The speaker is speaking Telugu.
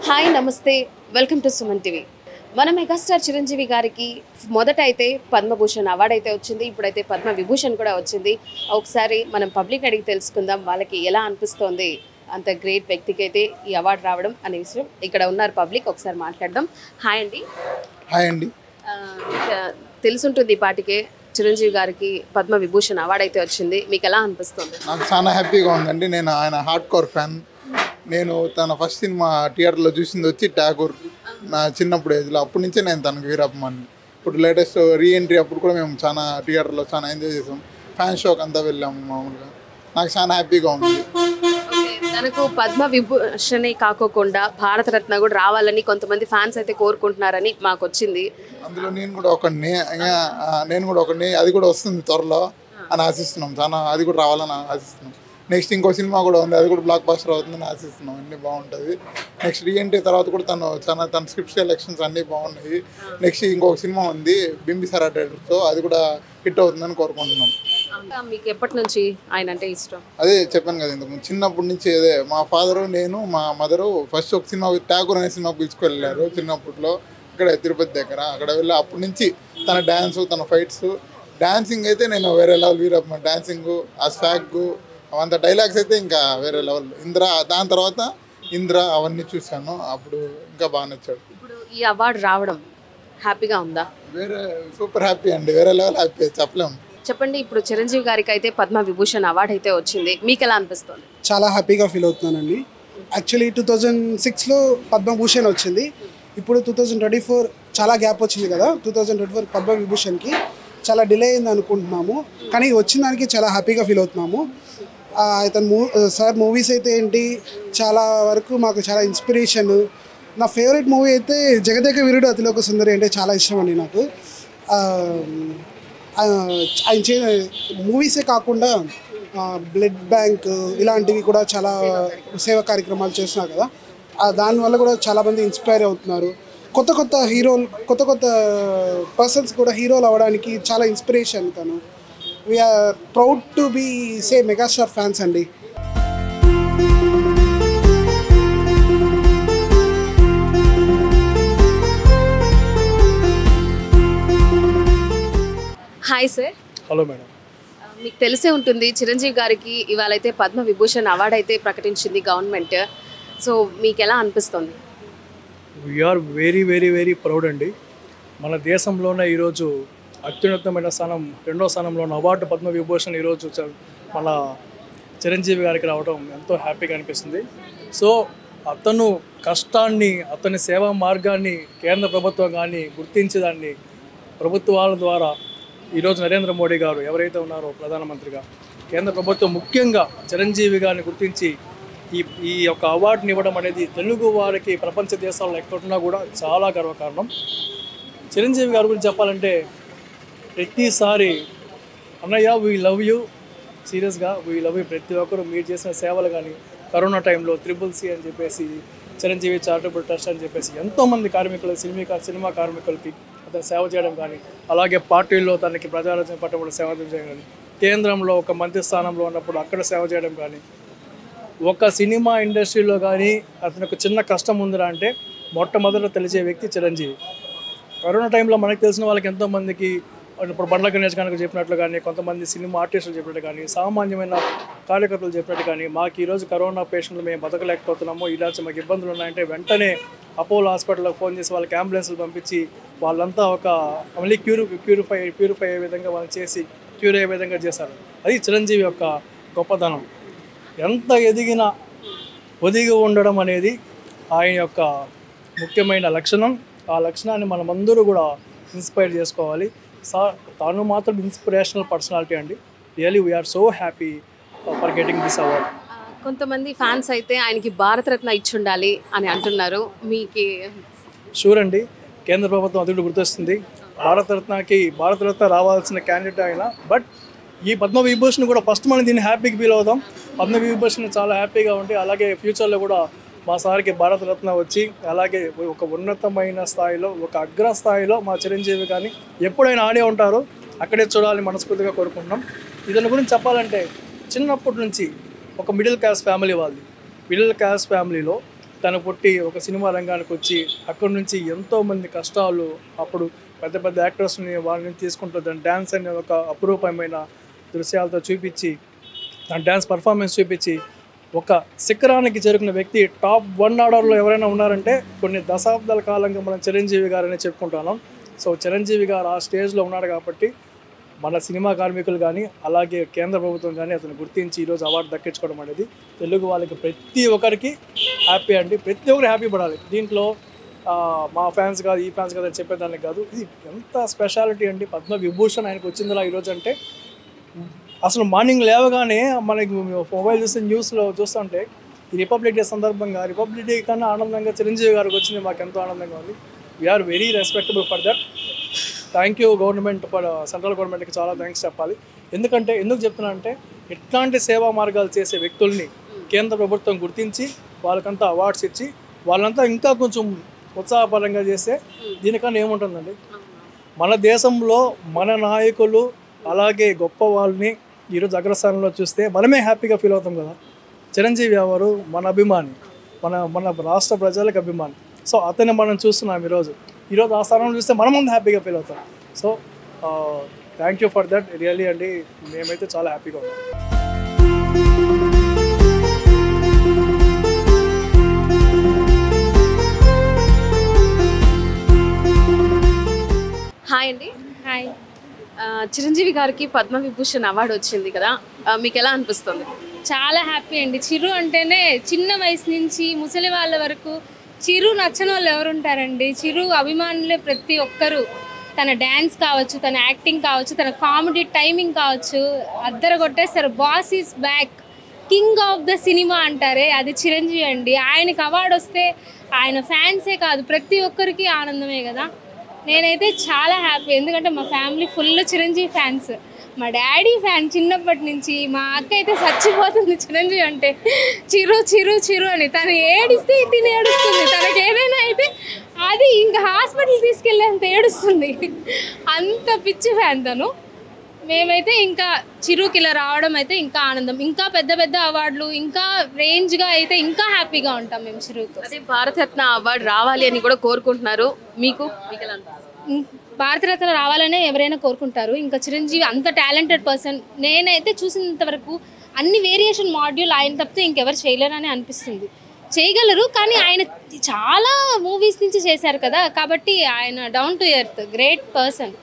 హాయ్ నమస్తే వెల్కమ్ టు సుమన్ టీవీ. మన మెగాస్టార్ చిరంజీవి గారికి మొదట అయితే పద్మభూషణ్ అవార్డు అయితే వచ్చింది, ఇప్పుడైతే పద్మ విభూషణ్ కూడా వచ్చింది. ఒకసారి మనం పబ్లిక్ అడిగి తెలుసుకుందాం వాళ్ళకి ఎలా అనిపిస్తోంది అంత గ్రేట్ వ్యక్తికి అయితే ఈ అవార్డు రావడం అనే విషయం. ఇక్కడ ఉన్నారు పబ్లిక్, ఒకసారి మాట్లాడదాం. హాయ్ అండి. హాయ్ అండి. తెలుసుంటుంది ఈ పాటికే చిరంజీవి గారికి పద్మ విభూషణ్ అవార్డు అయితే వచ్చింది, మీకు ఎలా అనిపిస్తుంది? నాకు చాలా హ్యాపీగా ఉందండి. నేను ఆయన హార్డ్ కోర్ ఫ్యాన్. నేను తన ఫస్ట్ సినిమా థియేటర్లో చూసింది వచ్చి ఠాగూర్, నా చిన్నప్పుడు ఏజ్లో. అప్పటి నుంచే నేను తనకు వీరప్పమని. ఇప్పుడు లేటెస్ట్ రీఎంట్రీ అప్పుడు కూడా మేము చాలా థియేటర్లో చాలా ఎంజాయ్ చేసాం. ఫ్యాన్ షోకి అంతా వెళ్ళాము మామూలుగా. నాకు చాలా హ్యాపీగా ఉంది. తనకు పద్మ విభూషణే కాకోకుండా భారతరత్న కూడా రావాలని కొంతమంది ఫ్యాన్స్ అయితే కోరుకుంటున్నారని మాకు వచ్చింది. అందులో నేను కూడా ఒకడిని అది కూడా వస్తుంది త్వరలో అని ఆశిస్తున్నాం. చాలా అది కూడా రావాలని ఆశిస్తున్నాం. నెక్స్ట్ ఇంకో సినిమా కూడా ఉంది, అది కూడా బ్లాక్ బస్టర్ అవుతుందని ఆశిస్తున్నాం. అన్నీ బాగుంటుంది. నెక్స్ట్ రీఎంట్రీ తర్వాత కూడా తన స్క్రిప్ట్ సెలెక్షన్స్ అన్నీ బాగున్నాయి. నెక్స్ట్ ఇంకొక సినిమా ఉంది బింబిసారా డైరెక్టర్తో, అది కూడా హిట్ అవుతుందని కోరుకుంటున్నాం. మీకు ఎప్పటి నుంచి ఆయన అంటే ఇష్టం? అదే చెప్పాను కదా ఇంతకు చిన్నప్పటి నుంచి. అదే మా ఫాదరు, నేను, మా మదరు ఫస్ట్ ఒక సినిమా ఠాగూర్ అనే సినిమాకి పిలుచుకెళ్ళారు చిన్నప్పట్లో, ఇక్కడ తిరుపతి దగ్గర. అక్కడ వెళ్ళి అప్పటి నుంచి తన డ్యాన్స్, తన ఫైట్స్, డాన్సింగ్ అయితే నేను వేరే లెవెల్. వీరప్ప డాన్సింగ్, ఆ స్వాగ్, అవంత డైలాగ్స్ అయితే ఇంకా వేరే లెవెల్. దాని తర్వాత ఇంద్ర అవన్నీ చూశాను, అప్పుడు ఇంకా బాగా నచ్చాడు. ఇప్పుడు ఈ అవార్డు రావడం హ్యాపీగా ఉందా? వేరే సూపర్ హ్యాపీ అండి, వేరే లెవెల్ హ్యాపీ చెప్పలేము. చెప్పండి, ఇప్పుడు చిరంజీవి గారికి అయితే పద్మ విభూషణ్ అవార్డు అయితే వచ్చింది, మీకు ఎలా అనిపిస్తుంది? చాలా హ్యాపీగా ఫీల్ అవుతున్నానండి. యాక్చువల్లీ 2006లో పద్మభూషణ్ వచ్చింది. ఇప్పుడు 2024 చాలా గ్యాప్ వచ్చింది కదా. 2024 పద్మ విభూషణ్కి చాలా డిలే అయింది అనుకుంటున్నాము, కానీ వచ్చిన దానికి చాలా హ్యాపీగా ఫీల్ అవుతున్నాము. అతను సార్ మూవీస్ అయితే ఏంటి, చాలా వరకు మాకు చాలా ఇన్స్పిరేషన్. నా ఫేవరెట్ మూవీ అయితే జగదేక వీరుడు అతిలోక సుందరి అంటే చాలా ఇష్టం అండి నాకు. ఆయన మూవీసే కాకుండా బ్లడ్ బ్యాంక్ ఇలాంటివి కూడా చాలా సేవా కార్యక్రమాలు చేస్తున్నారు కదా. దానివల్ల కూడా చాలామంది ఇన్స్పైర్ అవుతున్నారు. కొత్త కొత్త పర్సన్స్ కూడా హీరోలు అవ్వడానికి చాలా ఇన్స్పిరేషన్ తను. We're proud to be say megastar fans అండి. Hi sir. Hello madam. మీకు తెలిసే ఉంటుంది చిరంజీవి గారికి ఇవాళ అయితే పద్మ విభూషణ్ అవార్డు అయితే ప్రకటించింది గవర్నమెంట్. సో మీకు ఎలా అనిపిస్తుంది? We are very very very proud అండి. మన దేశంలోనే ఈరోజు అత్యున్నతమైన స్థానం, 2వ స్థానంలో ఉన్న అవార్డు పద్మ విభూషణ్ ఈరోజు మన చిరంజీవి గారికి రావడం ఎంతో హ్యాపీగా అనిపిస్తుంది. సో అతను కష్టాన్ని, అతని సేవా మార్గాన్ని కేంద్ర ప్రభుత్వం కానీ గుర్తించి దాన్ని ప్రభుత్వాల ద్వారా ఈరోజు నరేంద్ర మోడీ గారు ఎవరైతే ఉన్నారో ప్రధానమంత్రిగా, కేంద్ర ప్రభుత్వం ముఖ్యంగా చిరంజీవి గారిని గుర్తించి ఈ యొక్క అవార్డుని ఇవ్వడం అనేది తెలుగు వారికి ప్రపంచ దేశాల్లో ఎక్కడున్నా కూడా చాలా గర్వకారణం. చిరంజీవి గారి గురించి చెప్పాలంటే ప్రతిసారి అన్నయ్య వీ లవ్ యూ, సీరియస్గా వీ లవ్ యూ. ప్రతి ఒక్కరు మీరు చేసిన సేవలు కానీ, కరోనా టైంలో CCC అని చెప్పేసి, చిరంజీవి చారిటబుల్ ట్రస్ట్ అని చెప్పేసి ఎంతోమంది కార్మికులు, సినిమా కార్మికులకి అతను సేవ చేయడం కానీ, అలాగే పార్టీల్లో తనకి ప్రజారాజ్యం పట్టబడి సేవ చేయడం కానీ, కేంద్రంలో ఒక మంత్రి స్థానంలో ఉన్నప్పుడు అక్కడ సేవ చేయడం కానీ, ఒక సినిమా ఇండస్ట్రీలో కానీ అతనికి చిన్న కష్టం ఉందిరా అంటే మొట్టమొదట తెలిసే వ్యక్తి చిరంజీవి. కరోనా టైంలో మనకు తెలిసిన వాళ్ళకి ఎంతోమందికి, ఇప్పుడు బండ్ల గణేష్ కనుక చెప్పినట్లు కానీ, కొంతమంది సినిమా ఆర్టిస్టులు చెప్పినట్టు కానీ, సామాన్యమైన కార్యకర్తలు చెప్పినట్టు కానీ, మాకు ఈరోజు కరోనా పేషెంట్లు మేము బతకలేకపోతున్నాము, ఇలాంటి మాకు ఇబ్బందులు ఉన్నాయంటే వెంటనే అపోలో హాస్పిటల్కి ఫోన్ చేసి వాళ్ళకి అంబులెన్స్లు పంపించి వాళ్ళంతా ఒక మళ్ళీ ప్యూరిఫై అయ్యే విధంగా వాళ్ళు చేసి క్యూర్ అయ్యే విధంగా చేశారు. అది చిరంజీవి యొక్క గొప్పతనం. ఎంత ఎదిగినా ఒదిగి ఉండడం అనేది ఆయన యొక్క ముఖ్యమైన లక్షణం. ఆ లక్షణాన్ని మనమందరూ కూడా ఇన్స్పైర్ చేసుకోవాలి. తాను మాత్రం ఇన్స్పిరేషనల్ పర్సనాలిటీ అండి. Really we are so happy for getting this award. కొంతమంది ఫ్యాన్స్ అయితే ఆయనకి భారతరత్న ఇచ్చి ఉండాలి అని అంటున్నారు, మీకు? షూర్ అండి, కేంద్ర ప్రభుత్వం అది కూడా గుర్తొస్తుంది. భారతరత్న రావాల్సిన క్యాండిడేట్ ఆయన. బట్ ఈ పద్మ విభూషణ్ కూడా ఫస్ట్ మనం దీన్ని హ్యాపీగా ఫీల్ అవుదాం. పద్మ విభూషణ్ చాలా హ్యాపీగా ఉండి, అలాగే ఫ్యూచర్లో కూడా మా సార్కి భారతరత్న వచ్చి, అలాగే ఒక ఉన్నతమైన స్థాయిలో, ఒక అగ్రస్థాయిలో మా చిరంజీవి కానీ ఎప్పుడైనా ఆడే ఉంటారో అక్కడే చూడాలని మనస్ఫూర్తిగా కోరుకుంటున్నాం. ఇతని గురించి చెప్పాలంటే చిన్నప్పటి నుంచి ఒక మిడిల్ క్లాస్ ఫ్యామిలీ వాళ్ళది. మిడిల్ క్లాస్ ఫ్యామిలీలో తను పుట్టి ఒక సినిమా రంగానికి వచ్చి అక్కడి నుంచి ఎంతోమంది కష్టాలు, అప్పుడు పెద్ద పెద్ద యాక్టర్స్ని వాళ్ళని తీసుకుంటూ దాని డ్యాన్స్ అనే ఒక అపురూపమైన దృశ్యాలతో చూపించి దాని డ్యాన్స్ పర్ఫార్మెన్స్ చూపించి ఒక శిఖరానికి చేరుకున్న వ్యక్తి టాప్ 1 ఆర్డర్లో ఎవరైనా ఉన్నారంటే కొన్ని దశాబ్దాల కాలంగా మనం చిరంజీవి గారని చెప్పుకుంటున్నాం. సో చిరంజీవి గారు ఆ స్టేజ్లో ఉన్నాడు కాబట్టి మన సినిమా కార్మికులు కానీ అలాగే కేంద్ర ప్రభుత్వం కానీ అతను గుర్తించి ఈరోజు అవార్డు దక్కించుకోవడం అనేది తెలుగు వాళ్ళకి ప్రతి ఒక్కరికి హ్యాపీ అండి. ప్రతి ఒక్కరు హ్యాపీ పడాలి. దీంట్లో మా ఫ్యాన్స్ కాదు ఈ ఫ్యాన్స్ కాదు అని చెప్పేదానికి కాదు, ఇది ఎంత స్పెషాలిటీ అండి. పద్మవిభూషణ్ ఆయనకు వచ్చిందిలా ఈరోజు అంటే అసలు మార్నింగ్ లేవగానే మనకి మొబైల్ చూస్తే న్యూస్లో చూస్తుంటే ఈ రిపబ్లిక్ డే సందర్భంగా రిపబ్లిక్ డే కన్నా ఆనందంగా చిరంజీవి గారికి వచ్చింది. మాకు ఎంతో ఆనందంగా ఉంది. We are very respectable for that. Thank you government, central గవర్నమెంట్కి చాలా థ్యాంక్స్ చెప్పాలి. ఎందుకు చెప్తున్నా అంటే ఇట్లాంటి సేవా మార్గాలు చేసే వ్యక్తుల్ని కేంద్ర ప్రభుత్వం గుర్తించి వాళ్ళకంతా అవార్డ్స్ ఇచ్చి వాళ్ళంతా ఇంకా కొంచెం ఉత్సాహపరంగా చేస్తే దీనికన్నా ఏముంటుందండి. మన దేశంలో మన నాయకులు అలాగే గొప్ప వాళ్ళని ఈరోజు అగ్రస్థానంలో చూస్తే మనమే హ్యాపీగా ఫీల్ అవుతాం కదా. చిరంజీవి ఎవరు? మన అభిమాని, మన రాష్ట్ర ప్రజలకు అభిమాని. సో అతన్ని మనం చూస్తున్నాం ఈరోజు ఆ స్థానంలో చూస్తే మనం ముందు హ్యాపీగా ఫీల్ అవుతాం. So thank you for that really అండి. మేమైతే చాలా హ్యాపీగా ఉన్నాం. హాయ్ అండి. హాయ్. చిరంజీవి గారికి పద్మవిభూషణ్ అవార్డు వచ్చింది కదా, మీకు ఎలా అనిపిస్తుంది? చాలా హ్యాపీ అండి. చిరు అంటేనే చిన్న వయసు నుంచి ముసలి వాళ్ళ వరకు చిరు నచ్చని వాళ్ళు ఎవరు ఉంటారండి. చిరు అభిమానులే ప్రతి ఒక్కరు. తన డ్యాన్స్ కావచ్చు, తన యాక్టింగ్ కావచ్చు, తన కామెడీ టైమింగ్ కావచ్చు, అద్దరు కొట్టేస్తారు. Boss is back, king of the cinema అంటారే అది చిరంజీవి అండి. ఆయనకి అవార్డు వస్తే ఆయన ఫ్యాన్సే కాదు ప్రతి ఒక్కరికి ఆనందమే కదా. నేనైతే చాలా హ్యాపీ, ఎందుకంటే మా ఫ్యామిలీ ఫుల్ చిరంజీవి ఫ్యాన్స్. మా డాడీ ఫ్యాన్ చిన్నప్పటి నుంచి. మా అక్క అయితే చచ్చిపోతుంది చిరంజీవి అంటే, చిరు చిరు చిరు అని. తను ఏడిస్తే తిని ఏడుస్తుంది. తనకి ఏదైనా అయితే అది ఇంకా హాస్పిటల్ తీసుకెళ్ళేంత ఏడుస్తుంది. అంత పిచ్చి ఫ్యాన్ తను. మేమైతే ఇంకా చిరుకి ఇలా రావడం అయితే ఇంకా ఆనందం. ఇంకా పెద్ద పెద్ద అవార్డులు ఇంకా రేంజ్గా అయితే ఇంకా హ్యాపీగా ఉంటాం మేము చిరుతో. అదే భారతరత్న అవార్డు రావాలి అని కూడా కోరుకుంటున్నారు. మీకు ఎలా అనిపిస్తుంది? భారతరత్న రావాలనే ఎవరైనా కోరుకుంటారు. ఇంకా చిరంజీవి అంత టాలెంటెడ్ పర్సన్. నేనైతే చూసినంత వరకు అన్ని వేరియేషన్ మాడ్యూల్ ఆయన తప్పితే ఇంకెవరు చేయలేరని అనిపిస్తుంది. చేయగలరు కానీ ఆయన చాలా మూవీస్ నుంచి చేశారు కదా, కాబట్టి ఆయన down to earth great person.